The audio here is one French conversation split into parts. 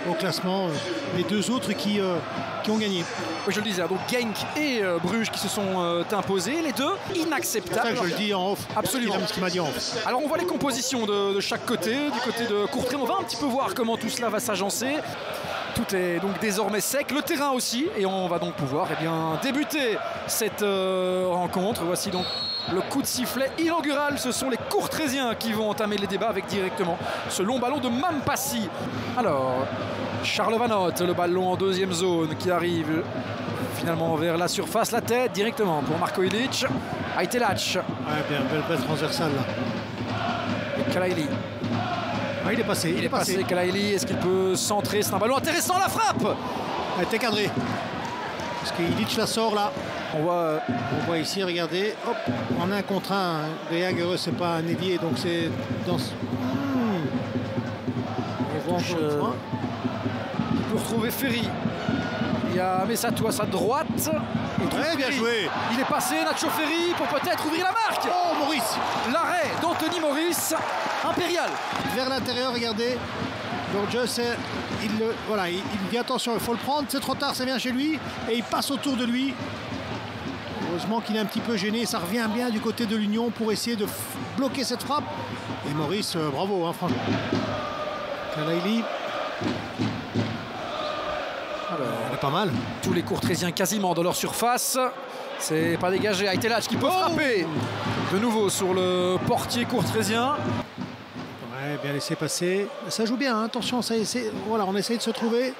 au classement. Les deux autres qui ont gagné. Oui, je le disais, donc Genk et Bruges qui se sont imposés, les deux inacceptables. C'est ça que je le dis en off. Absolument. Ce qu'il m'a dit en off. Alors on voit les compositions de chaque côté, du côté de Courtrai, on va un petit peu voir comment tout cela va s'agencer. Tout est donc désormais sec, le terrain aussi, et on va donc pouvoir débuter cette rencontre. Voici donc le coup de sifflet inaugural. Ce sont les Courtraisiens qui vont entamer les débats avec directement ce long ballon de Mampassi. Alors, Charles Van Hout, le ballon en deuxième zone qui arrive finalement vers la surface, la tête directement pour Marko Ilić. Ajtelac. Ouais, bien, belle transversale là. Et Kalaili. Ah, il est passé. Il est passé, Kalaili. Est-ce qu'il peut centrer? C'est un ballon intéressant, la frappe. Elle était cadrée. Parce qu'Ilić la sort là. On voit ici, regardez, hop, en 1 contre 1. De Jager, c'est pas un ailier, donc c'est dans ce. On voit encore une fois. Pour retrouver Ferry. Il y a Messatou à sa droite. Très bien joué. Il est passé, Nacho Ferry, pour peut-être ouvrir la marque. Oh, Maurice. L'arrêt d'Anthony Maurice, impérial. Vers l'intérieur, regardez. Burgess, il dit attention, il faut le prendre, c'est trop tard, ça vient chez lui. Et il passe autour de lui. Heureusement qu'il est un petit peu gêné, ça revient bien du côté de l'Union pour essayer de bloquer cette frappe. Et Maurice, bravo, hein, franchement. Kalaili. Elle est pas mal. Tous les Courtraisiens quasiment dans leur surface. C'est pas dégagé. Ajtelac qui peut frapper de nouveau sur le portier courtraisien. Ouais, bien laissé passer. Ça joue bien, hein. Attention, voilà, on essaye de se trouver.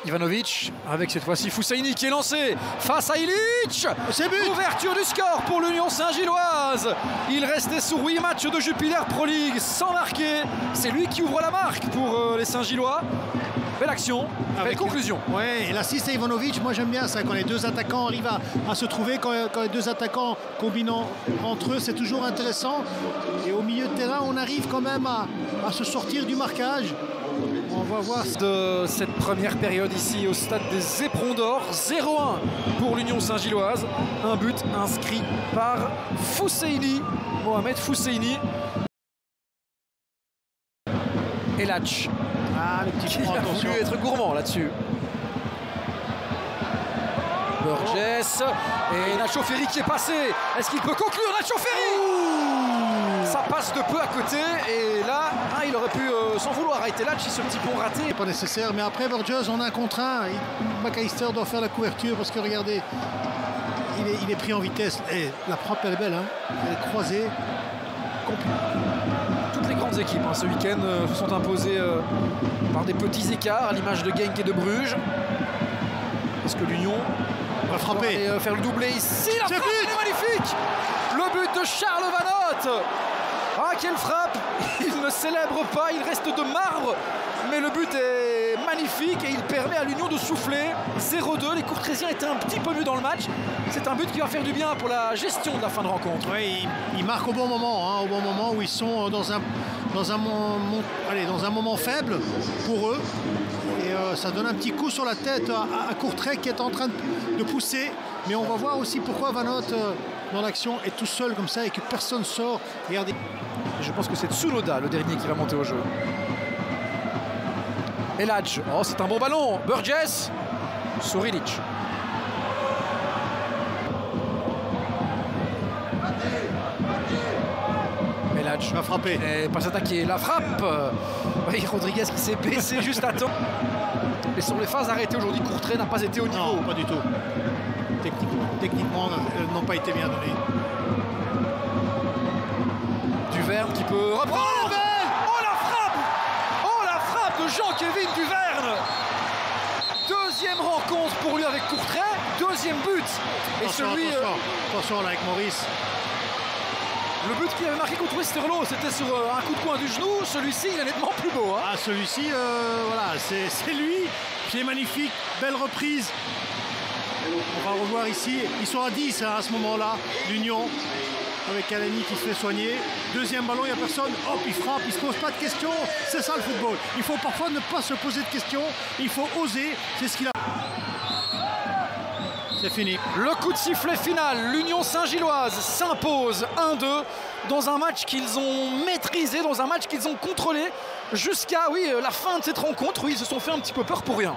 Ivanovic avec cette fois-ci Foussaini qui est lancé face à Ilić. C'est but. Ouverture du score pour l'Union Saint-Gilloise. Il restait sur 8 matchs de Jupiler Pro League sans marquer. C'est lui qui ouvre la marque pour les Saint-Gillois. Belle action, belle conclusion. Ouais, et l'assist à Ivanovic, moi j'aime bien ça, quand les deux attaquants arrivent à se trouver, quand les deux attaquants combinant entre eux, c'est toujours intéressant. Et au milieu de terrain, on arrive quand même à se sortir du marquage. On va voir de cette première période ici au stade des Éperons d'Or. 0-1 pour l'Union Saint-Gilloise. Un but inscrit par Foussaini, Mohamed Foussaini. Elac. Ah, le petit Il a voulu être gourmand là-dessus. Burgess et Nacho Ferry qui est passé. Est-ce qu'il peut conclure? Nacho Ferry, ça passe de peu à côté et là il aurait pu s'en vouloir. Ajtelac, ce petit pont raté. Pas nécessaire, mais après Burgess on a un contre 1. McAllister doit faire la couverture parce que regardez, il est pris en vitesse. Et la frappe elle est belle, hein. Elle est croisée. Toutes les grandes équipes ce week-end se sont imposées par des petits écarts à l'image de Genk et de Bruges. Est-ce que l'Union va frapper et faire le doublé ici? La frappe est magnifique. Le but de Charles Van Hout. Ah, quelle frappe. Il ne célèbre pas, il reste de marbre. Mais le but est magnifique et il permet à l'Union de souffler. 0-2, les Courtraisiens étaient un petit peu mieux dans le match. C'est un but qui va faire du bien pour la gestion de la fin de rencontre. Oui, ils marquent au bon moment, hein, au bon moment où ils sont dans un moment faible pour eux. Et ça donne un petit coup sur la tête à Courtrai qui est en train de pousser. Mais on va voir aussi pourquoi Van Hout dans l'action est tout seul comme ça et que personne sort. Regardez. Je pense que c'est Tsunoda le dernier qui va monter au jeu. Elac, oh c'est un bon ballon. Burgess sur Ilić. Elac va frapper. Et pas s'attaquer. La frappe. Oui, Rodriguez qui s'est baissé juste à temps. Mais sur les phases arrêtées aujourd'hui, Courtrai n'a pas été au niveau. Non, pas du tout. Techniquement, elles n'ont pas été bien données. Duverne qui peut reprendre. Oh la frappe de Jean-Kévin Duverne. Deuxième rencontre pour lui avec Courtrai. Deuxième but. Et attention là avec Maurice. Le but qu'il avait marqué contre Westerlo, c'était sur un coup de coin du genou. Celui-ci, il est nettement plus beau. Hein. Ah, celui-ci, voilà, c'est lui qui est magnifique. Belle reprise. On va revoir ici. Ils sont à 10 à ce moment-là, l'Union. Avec Kalani qui se fait soigner. Deuxième ballon, il n'y a personne. Hop, il frappe, il ne se pose pas de questions. C'est ça le football. Il faut parfois ne pas se poser de questions. Il faut oser. C'est ce qu'il a. C'est fini. Le coup de sifflet final. L'Union Saint-Gilloise s'impose 1-2 dans un match qu'ils ont maîtrisé, dans un match qu'ils ont contrôlé jusqu'à la fin de cette rencontre où ils se sont fait un petit peu peur pour rien.